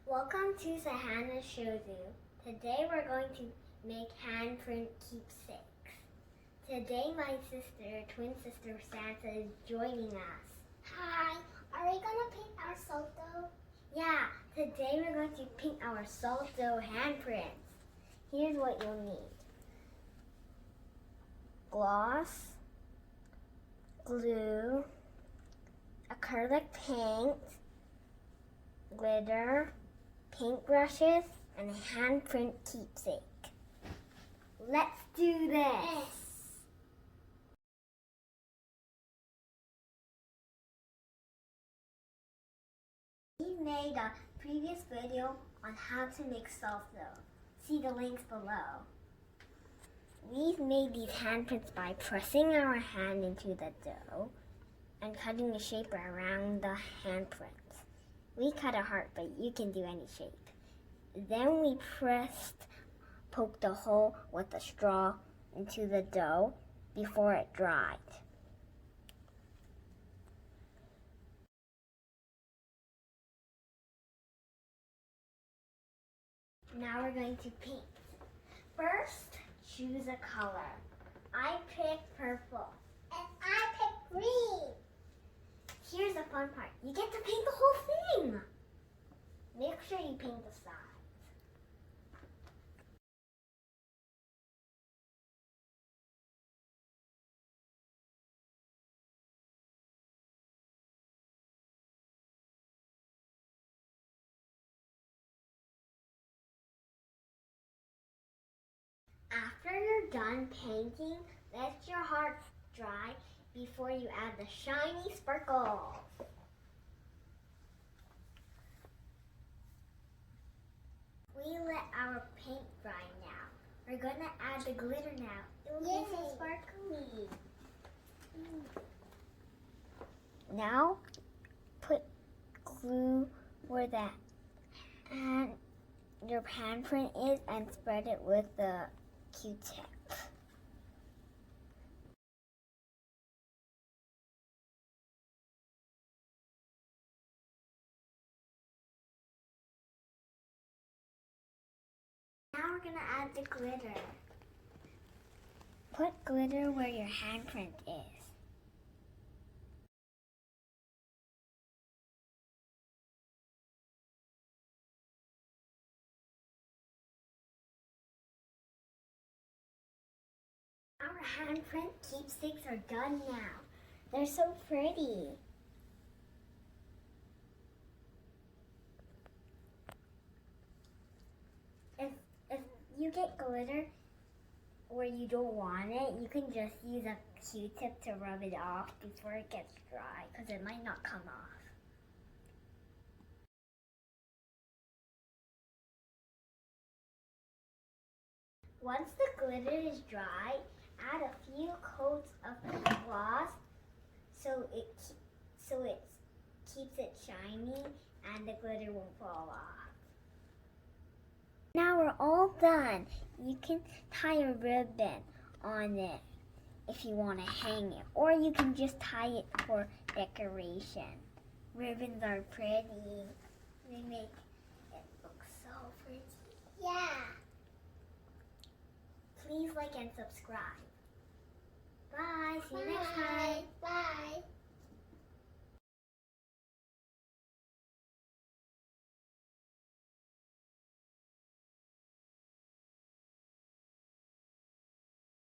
Welcome to Sahanna Shows You. Today we're going to make handprint keepsakes. Today my twin sister Santa is joining us. Hi, are we gonna paint our soldo? Yeah, today we're going to paint our soldo handprints. Here's what you'll need. Gloss, glue, acrylic paint, glitter, paintbrushes, and a handprint keepsake. Let's do this! We made a previous video on how to make soldo. See the links below. We've made these handprints by pressing our hand into the dough and cutting a shape around the handprint. We cut a heart, but you can do any shape. Then we poked a hole with a straw into the dough before it dried. Now we're going to paint. First, choose a color. I picked purple. And I picked green. Here's the fun part. You get to paint the whole thing. Make sure you paint the sides. After you're done painting, let your heart dry before you add the shiny sparkles. We let our paint dry now. We're going to add the glitter now. It will be so sparkly. Now, put glue where your handprint is and spread it with the Q-tip. Now we're going to add the glitter. Put glitter where your handprint is. Our handprint keepsakes are done now. They're so pretty. If you get glitter where you don't want it, you can just use a Q-tip to rub it off before it gets dry, because it might not come off. Once the glitter is dry, add a few coats of gloss so it keeps it shiny and the glitter won't fall off. Now we're all done. You can tie a ribbon on it if you want to hang it, or you can just tie it for decoration. Ribbons are pretty. They make it look so pretty. Yeah. Please like and subscribe. Bye. See you next time. Bye.